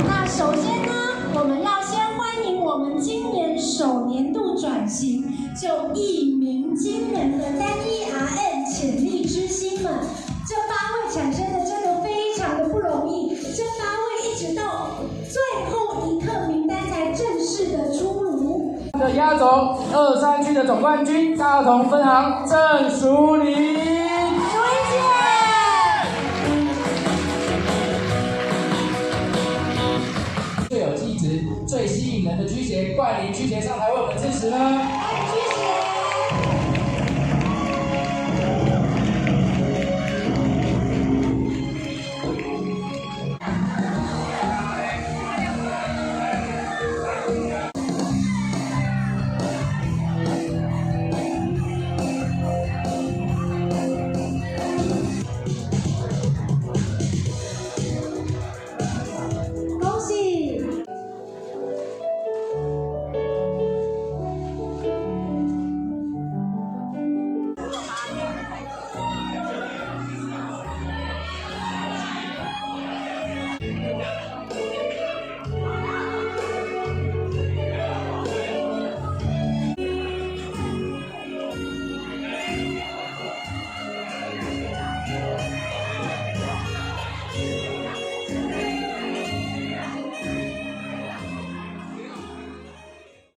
那首先呢，我们要先欢迎我们今年首年度转型就一鸣惊人的单一 RM 潜力之星们，这8位产生的真的非常的不容易，这8位一直到最后一刻名单才正式的出炉。的压轴23区的总冠军大同分行郑淑玲，淑玲姐。最有气质、最吸引人的驱邪冠霖驱邪上台为我们支持呢。